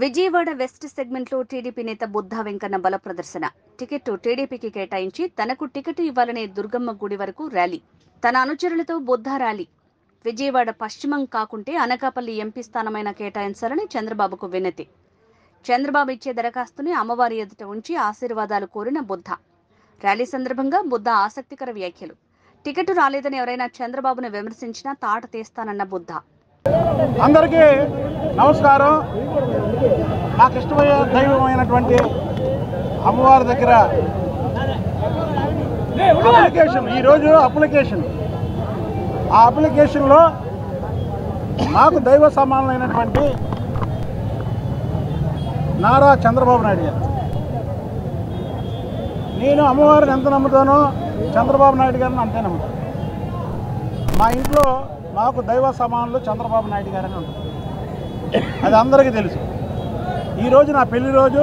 Vijayawada west సెగ్మెంట్లో TDP నేత బుద్ధా వెంకన్న బల ప్రదర్శన. టికెట్ టీడీపీకి కేటాయించి తనకు టికెట్ ఇవ్వాలనే దుర్గమ్మ గుడి వరకు ర్యాలీ. తన అనుచరులతో బుద్ధా ర్యాలీ. విజయవాడ పశ్చిమం కాకుంటే అనకాపల్లి ఎంపీ స్థానమైన కేటాయించాలని చంద్రబాబుకు వినతి. చంద్రబాబు ఇచ్చే దరఖాస్తుని అమ్మవారి ఎదుట ఉంచి ఆశీర్వాదాలు కోరిన బుద్ధా. ర్యాలీ సందర్భంగా బుద్ధా ఆసక్తికర వ్యాఖ్యలు. టికెట్ రాలేదని ఎవరైనా చంద్రబాబును విమర్శించినా తాట తీస్తానన్న బుద్ధా. అందరికీ నమస్కారం. నాకు ఇష్టమైన దైవమైనటువంటి అమ్మవారి దగ్గర ఈరోజు అప్లికేషన్. ఆ అప్లికేషన్లో నాకు దైవ సమానమైనటువంటి నారా చంద్రబాబు నాయుడు గారు. నేను అమ్మవారిని ఎంత నమ్ముతానో చంద్రబాబు నాయుడు గారిని అంతే నమ్ముతాను. మా ఇంట్లో మాకు దైవ సమానులు చంద్రబాబు నాయుడు గారని ఉంటుంది. అది అందరికీ తెలుసు. ఈరోజు నా పెళ్లి రోజు.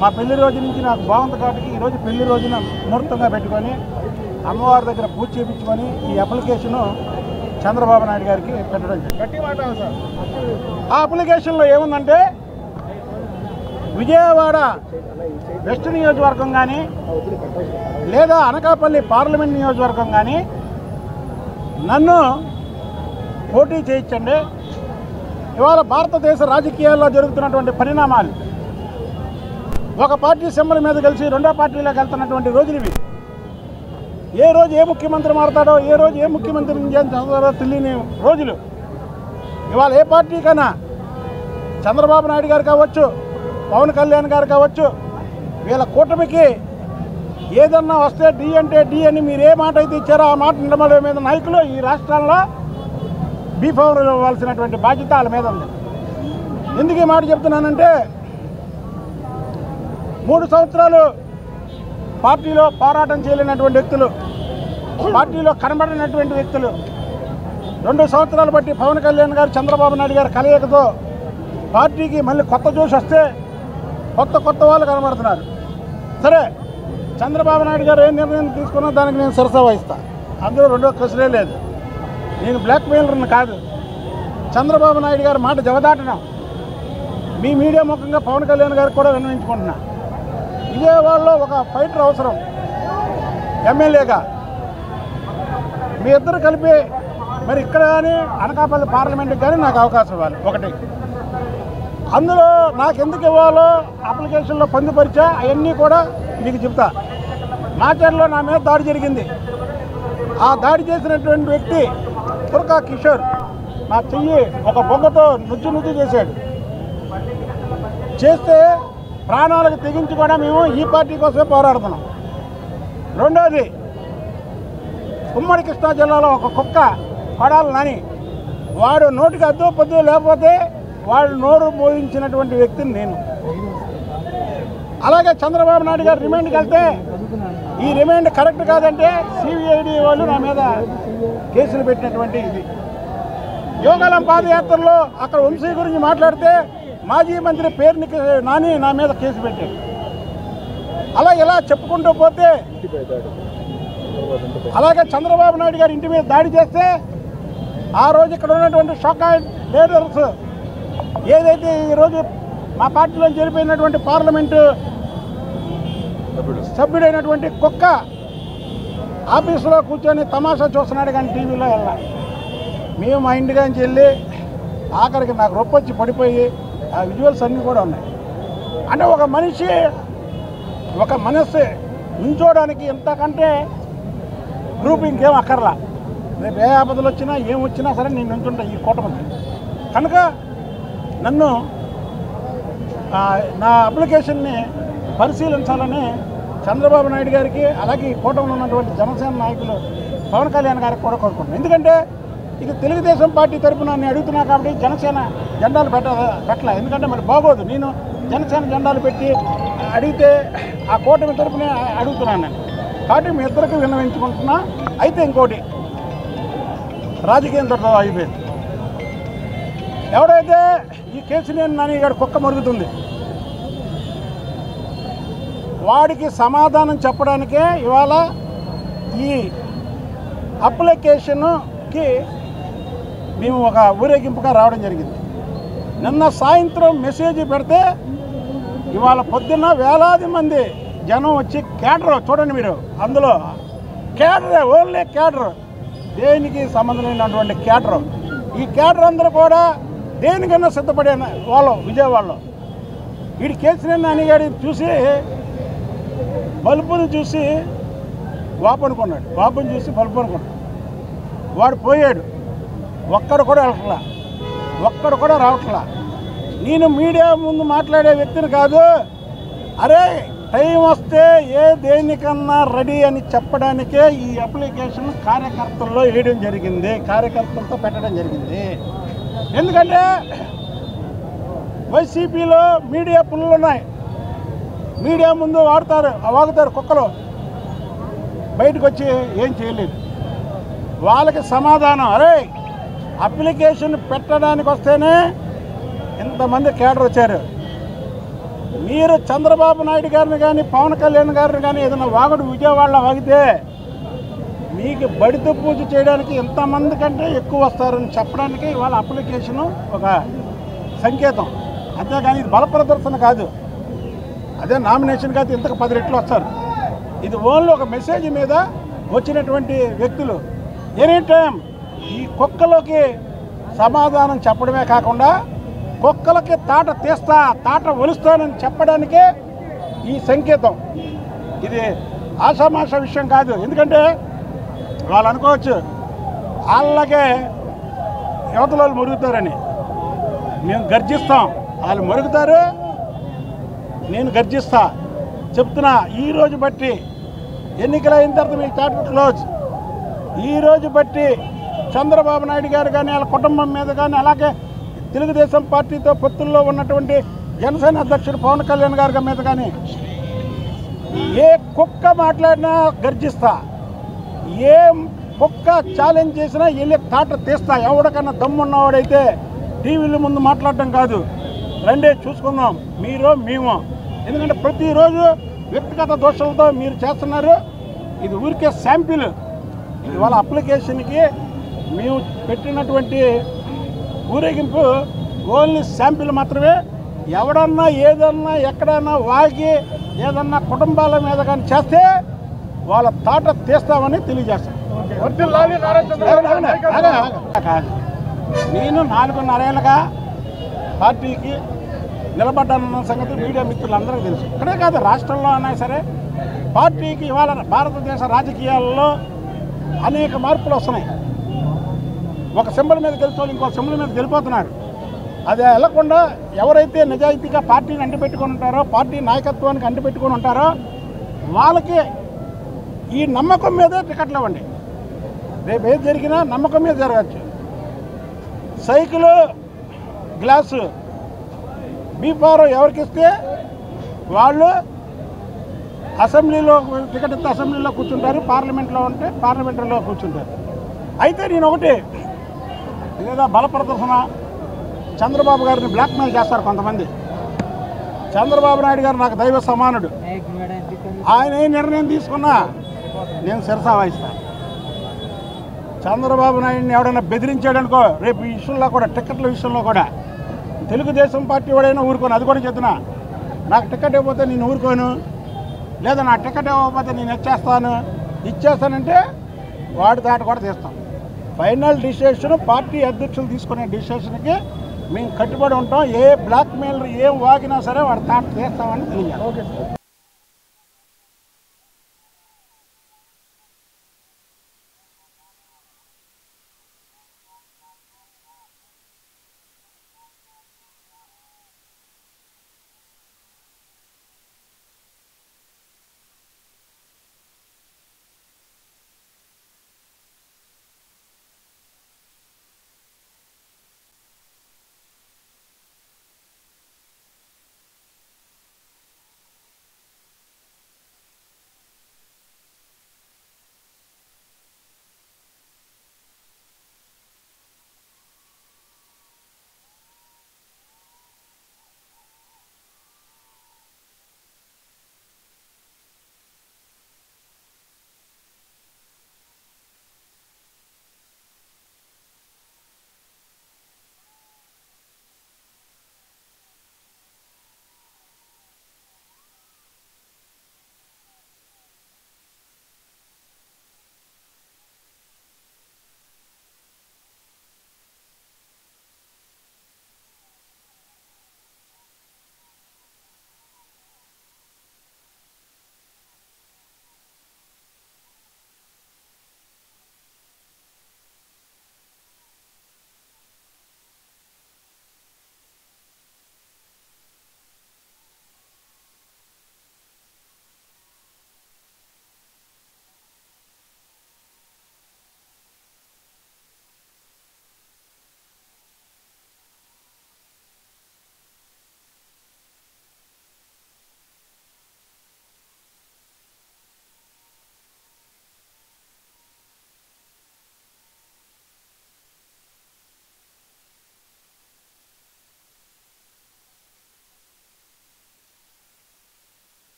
మా పెళ్లి రోజు నుంచి నాకు బాగుంది కాబట్టి ఈరోజు పెళ్లి రోజున ముహూర్తంగా పెట్టుకొని అమ్మవారి దగ్గర పూజ చేయించుకొని ఈ అప్లికేషను చంద్రబాబు నాయుడు గారికి పెట్టడం జరిగింది. ఆ అప్లికేషన్లో ఏముందంటే విజయవాడ వెస్ట్ నియోజకవర్గం కానీ లేదా అనకాపల్లి పార్లమెంట్ నియోజకవర్గం కానీ నన్ను పోటీ చేయించండి. ఇవాళ భారతదేశ రాజకీయాల్లో జరుగుతున్నటువంటి పరిణామాలు, ఒక పార్టీ సింబల్ మీద కలిసి రెండో పార్టీలోకి వెళ్తున్నటువంటి రోజులు ఇవి. ఏ రోజు ఏ ముఖ్యమంత్రి మారుతాడో, ఏ రోజు ఏ ముఖ్యమంత్రిని చేస్తారో తెలియని రోజులు. ఇవాళ ఏ పార్టీకైనా చంద్రబాబు నాయుడు గారు కావచ్చు, పవన్ కళ్యాణ్ గారు కావచ్చు, వీళ్ళ కూటమికి ఏదన్నా వస్తే డి అంటే డి అని మీరు ఏ మాట అయితే ఇచ్చారో ఆ మాట నిలబడే మీద నాయకులు ఈ రాష్ట్రాల్లో బీఫామ్ ఇవ్వాల్సినటువంటి బాధ్యత వాళ్ళ మీద ఉంది. ఎందుకు ఈ మాట చెప్తున్నానంటే 3 సంవత్సరాలు పార్టీలో పోరాటం చేయలేనటువంటి వ్యక్తులు, పార్టీలో కనబడినటువంటి వ్యక్తులు 2 సంవత్సరాలు బట్టి పవన్ కళ్యాణ్ గారు చంద్రబాబు నాయుడు గారు కలయికతో పార్టీకి మళ్ళీ కొత్త జోష్ వస్తే కొత్త వాళ్ళు కనబడుతున్నారు. సరే, చంద్రబాబు నాయుడు గారు ఏ నిర్ణయం తీసుకున్నా దానికి నేను సరసా వహిస్తాను. అందులో రెండో క్వశ్చనే లేదు. నేను బ్లాక్ మెయిలర్ని కాదు. చంద్రబాబు నాయుడు గారు మాట జవదాటడం మీ మీడియా ముఖంగా పవన్ కళ్యాణ్ గారికి కూడా విన్నవించుకుంటున్నా. విజయవాడలో ఒక ఫైటర్ అవసరం. ఎమ్మెల్యేగా మీ ఇద్దరు కలిపి మరి ఇక్కడ కానీ అనకాపల్లి పార్లమెంట్కి కానీ నాకు అవకాశం ఇవ్వాలి. ఒకటి, అందులో నాకు ఎందుకు ఇవ్వాలో అప్లికేషన్లో పొందుపరిచా అవన్నీ కూడా మీకు చెప్తా. మాచర్లో నా మీద దాడి జరిగింది. ఆ దాడి చేసినటువంటి వ్యక్తి తుర్కా కిషోర్ నా చెయ్యి ఒక బొగ్గతో నుజ్జు చేశాడు. చేస్తే ప్రాణాలకు తెగించి కూడా మేము ఈ పార్టీ కోసమే పోరాడుతున్నాం. రెండోది, ఉమ్మడి కృష్ణా జిల్లాలో ఒక కుక్క కొడాలి నాని, వాడు నోటికి అద్దు పొద్దు లేకపోతే వాడు నోరు మోయించినటువంటి వ్యక్తిని నేను. అలాగే చంద్రబాబు నాయుడు గారు రిమాండ్కి వెళ్తే ఈ రిమాండ్ కరెక్ట్ కాదంటే సిబిఐడి వాళ్ళు నా మీద కేసులు పెట్టినటువంటి ఇది. యోగాలం పాదయాత్రలో అక్కడ వంశీ గురించి మాట్లాడితే మాజీ మంత్రి పేరుని నాని నా మీద కేసు పెట్టాడు. అలా ఇలా చెప్పుకుంటూ పోతే, అలాగే చంద్రబాబు నాయుడు గారి ఇంటి మీద దాడి చేస్తే ఆ రోజు ఇక్కడ ఉన్నటువంటి షాకాయిడ్ లీడర్స్ ఏదైతే ఈరోజు మా పార్టీలో జరిపోయినటువంటి పార్లమెంటు సభ్యుడైనటువంటి కుక్క ఆఫీసులో కూర్చొని తమాషా చూస్తున్నాడు కానీ టీవీలో వెళ్ళా. మేము మా ఇంటికాంచి వెళ్ళి ఆఖరికి నాకు రొప్పొచ్చి పడిపోయి ఆ విజువల్స్ అన్నీ కూడా ఉన్నాయి. అంటే ఒక మనిషి ఒక మనస్సు ఉంచోడానికి ఎంతకంటే గ్రూప్ ఇంకేం అక్కర్లా. రేపు ఏ ఆపదలు వచ్చినా ఏం వచ్చినా సరే నేను నుంచుంటా ఈ కూటమికి. కనుక నన్ను నా అప్లికేషన్ని పరిశీలించాలని చంద్రబాబు నాయుడు గారికి, అలాగే ఈ కూటమిలో ఉన్నటువంటి జనసేన నాయకులు పవన్ కళ్యాణ్ గారికి కూడా కోరుకుంటున్నాను. ఎందుకంటే ఇక తెలుగుదేశం పార్టీ తరఫున నేను అడుగుతున్నా కాబట్టి జనసేన జెండాలు పెట్టలే. ఎందుకంటే మరి బాగోదు. నేను జనసేన జెండాలు పెట్టి అడిగితే ఆ కూటమి తరఫునే అడుగుతున్నాను నేను. కాబట్టి మీ ఇద్దరికి విన్నవించుకుంటున్నా. అయితే ఇంకోటి, రాజకీయం తోట అయిపోయింది. ఎవడైతే ఈ కేసీఆర్ నాని గారి కుక్క మరుగుతుంది, వాడికి సమాధానం చెప్పడానికే ఇవాళ ఈ అప్లికేషన్కి మేము ఒక ఊరేగింపుగా రావడం జరిగింది. నిన్న సాయంత్రం మెసేజ్ పెడితే ఇవాళ పొద్దున్న వేలాది మంది జనం వచ్చి క్యాడర్ చూడండి మీరు, అందులో క్యాడరే, ఓన్లీ క్యాడర్, దేనికి సంబంధం లేనటువంటి క్యాడర్. ఈ క్యాడర్ అందరూ కూడా దేనికన్నా సిద్ధపడే వాళ్ళు విజయవాడలో. వీడి కేసీఆర్ నానిగాడి చూసి బల్బును చూసి వాపు అనుకున్నాడు, వాపుని చూసి బల్బు అనుకున్నాడు. వాడు పోయాడు, ఒక్కడు కూడా వెళ్ళట్లా, ఒక్కడు కూడా రావట్లా. నేను మీడియా ముందు మాట్లాడే వ్యక్తిని కాదు. అరే టైం వస్తే దేనికన్నా రెడీ అని చెప్పడానికే ఈ అప్లికేషన్ కార్యకర్తల్లో వేయడం జరిగింది, కార్యకర్తలతో పెట్టడం జరిగింది. ఎందుకంటే వైసీపీలో మీడియా పుల్లు ఉన్నాయి, మీడియా ముందు వాగుతారు కుక్కలు, బయటకు వచ్చి ఏం చేయలేదు. వాళ్ళకి సమాధానం, అరే అప్లికేషన్ పెట్టడానికి వస్తేనే ఇంతమంది కేడర్ వచ్చారు. మీరు చంద్రబాబు నాయుడు గారిని కానీ పవన్ కళ్యాణ్ గారిని కానీ ఏదైనా వాగుడు విజయవాడలో వాగితే మీకు బడితో పూజ చేయడానికి ఎంతమంది కంటే ఎక్కువ వస్తారని చెప్పడానికి వాళ్ళ అప్లికేషను ఒక సంకేతం, అంతేగాని ఇది బల ప్రదర్శన కాదు. అదే నామినేషన్ కాదు, ఇంతకు 10 రెట్లు వస్తారు. ఇది ఓన్లీ ఒక మెసేజ్ మీద వచ్చినటువంటి వ్యక్తులు. ఎనీ టైం ఈ కుక్కలోకి సమాధానం చెప్పడమే కాకుండా కుక్కలకి తాట ఒలుస్తానని చెప్పడానికే ఈ సంకేతం. ఇది ఆషామాష విషయం కాదు. ఎందుకంటే వాళ్ళు అనుకోవచ్చు వాళ్ళకే యువతల వాళ్ళు మురుగుతారని. మేము గర్జిస్తాం, వాళ్ళు మురుగుతారు, నేను గర్జిస్తా. చెప్తున్నా, ఈరోజు బట్టి ఎన్నికలు అయిన తర్వాత మీ చాప్టర్ క్లోజ్. ఈరోజు బట్టి చంద్రబాబు నాయుడు గారు కానీ వాళ్ళ కుటుంబం మీద కానీ, అలాగే తెలుగుదేశం పార్టీతో పొత్తుల్లో ఉన్నటువంటి జనసేన అధ్యక్షుడు పవన్ కళ్యాణ్ గారి మీద కానీ ఏ కుక్క మాట్లాడినా గర్జిస్తా, ఏ కుక్క ఛాలెంజ్ చేసినా వెళ్ళి తాట తీస్తా. ఎవరికన్నా దమ్మున్నవాడైతే టీవీల ముందు మాట్లాడటం కాదు, రండి చూసుకుందాం, మీరు మేము. ఎందుకంటే ప్రతిరోజు వ్యక్తిగత దోషాలతో మీరు చేస్తున్నారు. ఇది ఊరికే శాంపిల్. ఇవాళ అప్లికేషన్కి మేము పెట్టినటువంటి ఊరేగింపు ఓన్లీ శాంపిల్ మాత్రమే. ఎవడన్నా ఏదన్నా ఎక్కడన్నా వాగి ఏదన్నా కుటుంబాల మీద కానీ చేస్తే వాళ్ళ తాట తీస్తామని తెలియజేస్తాం. కాదు, నేను 4.5 ఏళ్ళుగా పార్టీకి నిలబడ్డానన్న సంగతి మీడియా మిత్రులందరికీ తెలుసు. ఇక్కడే కాదు, రాష్ట్రంలో అన్నా సరే పార్టీకి ఇవాళ భారతదేశ రాజకీయాల్లో అనేక మార్పులు వస్తున్నాయి. ఒక సింబల్ మీద గెలిచోళ్ళు ఇంకో సింబల్ మీద గెలిపోతున్నారు. అది వెళ్లకుండా ఎవరైతే నిజాయితీగా పార్టీని అంటిపెట్టుకుని ఉంటారో, పార్టీ నాయకత్వానికి అంటిపెట్టుకుని ఉంటారో వాళ్ళకి ఈ నమ్మకం మీదే టికెట్లు ఇవ్వండి. రేపు ఏది జరిగినా నమ్మకం మీద జరగచ్చు. సైకిలు గ్లాసు బీఫారం ఎవరికి ఇస్తే వాళ్ళు అసెంబ్లీలో టికెట్ ఇస్తే అసెంబ్లీలో కూర్చుంటారు, పార్లమెంట్లో ఉంటే పార్లమెంటరీలో కూర్చుంటారు. అయితే నేను ఒకటి, లేదా బల ప్రదర్శన, చంద్రబాబు గారిని బ్లాక్మెయిల్ చేస్తారు కొంతమంది. చంద్రబాబు నాయుడు గారు నాకు దైవ సమానుడు. ఆయన ఏ నిర్ణయం తీసుకున్నా నేను శిరసా వహిస్తాను. చంద్రబాబు నాయుడిని ఎవడైనా బెదిరించాడనుకో, రేపు ఈ విషయంలో కూడా, టికెట్ల విషయంలో కూడా తెలుగుదేశం పార్టీ వాడైనా ఊరుకోను. అది కూడా చెప్తున్నా, నాకు టికెట్ ఇవ్వకపోతే నేను ఊరుకోను, లేదా నా టికెట్ ఇవ్వకపోతే నేను ఇచ్చేస్తానంటే వాడి దాట కూడా తీస్తాం. ఫైనల్ డిసిషన్ పార్టీ అధ్యక్షులు తీసుకునే డిసిషన్కి మేము కట్టుబడి ఉంటాం. ఏ బ్లాక్మెయిల్ ఏం వాగినా సరే వాడి తాట తీస్తామని తెలియాలి.